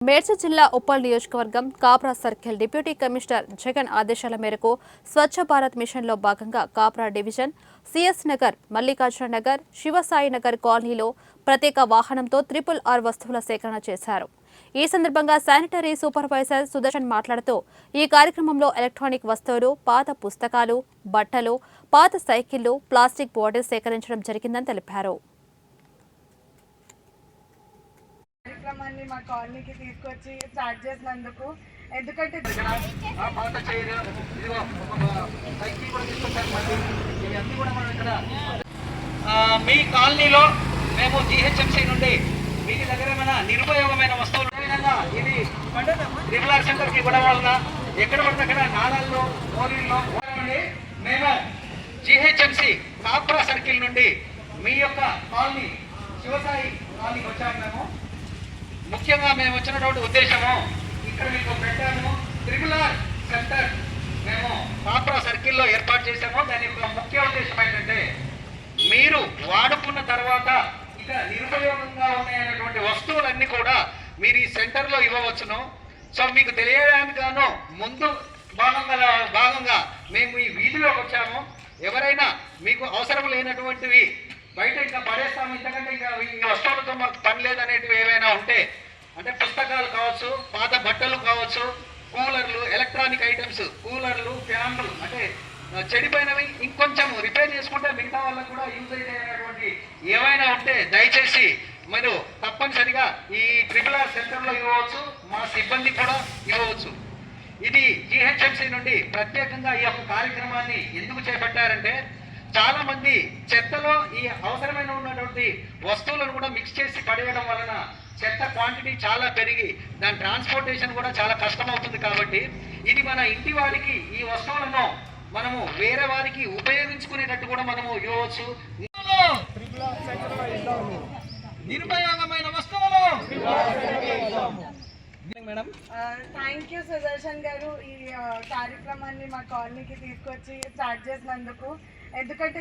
మేడ్చల్ జిల్లా ఉప్పల్ నియోజకవర్గం Kapra circle deputy commissioner Jagan ఆదేశాల మేరకు స్వచ్ఛ భారత్ మిషన్లో భాగంగా కాప్రా డివిజన్ సిఎస్ నగర్, మల్లికార్జున నగర్, శివసాయి నగర్ కాలనీలో ప్రత్యేక వాహనంతో RRR వస్తువుల సేకరణ చేశారు. ఈ సందర్భంగా శానిటరీ సూపర్వైజర్ సుదర్శన్ మాట్లాడుతూ ఈ కార్యక్రమంలో ఎలక్ట్రానిక్ వస్తువులు, పాత పుస్తకాలు, బట్టలు, పాత సైకిళ్లు, ప్లాస్టిక్ బాటిల్స్ సేకరించడం జరిగిందని తెలిపారు. కార్యక్రమాన్ని మా కాలనీకి తీసుకొచ్చి స్టార్ట్ చేసినందుకు, ఎందుకంటే మీ కాలనీలో మేము GHMC నుండి వీటి దగ్గర ఏమైనా నిరుపయోగమైన వస్తువులు ఇది RRR సెంటర్కి ఇవ్వడం వలన ఎక్కడ పడితే అక్కడ నాళాల్లో, మోరీల్లో మేము GHMC కాప్రా సర్కిల్ నుండి మీ యొక్క కాలనీ శివసాయి కాలనీకి వచ్చాము. ముఖ్యంగా మేము వచ్చినటువంటి ఉద్దేశము, ఇక్కడ మీకు పెట్టాము RRR సెంటర్ మేము కాప్రా సర్కిల్లో ఏర్పాటు చేశాము. దాని యొక్క ముఖ్య ఉద్దేశం ఏంటంటే, మీరు వాడుకున్న తర్వాత ఇక నిరుపయోగంగా ఉన్నాయన్నటువంటి వస్తువులన్నీ కూడా మీరు ఈ సెంటర్లో ఇవ్వవచ్చును. సో మీకు తెలియడానికి గాను ముందు భాగంగా మేము ఈ వీధిలోకి వచ్చాము. ఎవరైనా మీకు అవసరం లేనటువంటివి బయట ఇంకా పడేస్తాము, ఇంతకంటే ఇంకా ఈ వస్తువులతో మాకు పని లేదనేటివి ఏవైనా ఉంటే, అంటే పుస్తకాలు కావచ్చు, పాత బట్టలు కావచ్చు, కూలర్లు, ఎలక్ట్రానిక్ ఐటమ్స్, కూలర్లు, ఫ్యాన్లు, అంటే చెడిపోయినవి ఇంకొంచెం రిపేర్ చేసుకుంటే మిగతా వాళ్ళకు కూడా యూజ్ అయినటువంటి ఏవైనా ఉంటే దయచేసి మీరు తప్పనిసరిగా ఈ RRR సెంటర్లో ఇవ్వవచ్చు. మా సిబ్బంది కూడా ఇవ్వవచ్చు. ఇది GHMC నుండి ప్రత్యేకంగా ఈ యొక్క కార్యక్రమాన్ని ఎందుకు చేపట్టారంటే, చాలా మంది చెత్తలో ఈ అవసరమైన ఉన్నటువంటి వస్తువులను కూడా మిక్స్ చేసి పడేయడం వలన చెత్త క్వాంటిటీ చాలా పెరిగి దాని ట్రాన్స్పోర్టేషన్ కూడా చాలా కష్టమవుతుంది. కాబట్టి ఇది మన ఇంటి వారికి ఈ వస్తువులను మనము వేరే వారికి ఉపయోగించుకునేటట్టు కూడా మనము ఇవ్వవచ్చు. నిరుపయోగమైన వస్తువులు. థ్యాంక్ యూ సుదర్శన్ గారు, ఈ కార్యక్రమాన్ని మా కాలనీకి తీసుకొచ్చి స్టార్ట్ చేసినందుకు. ఎందుకంటే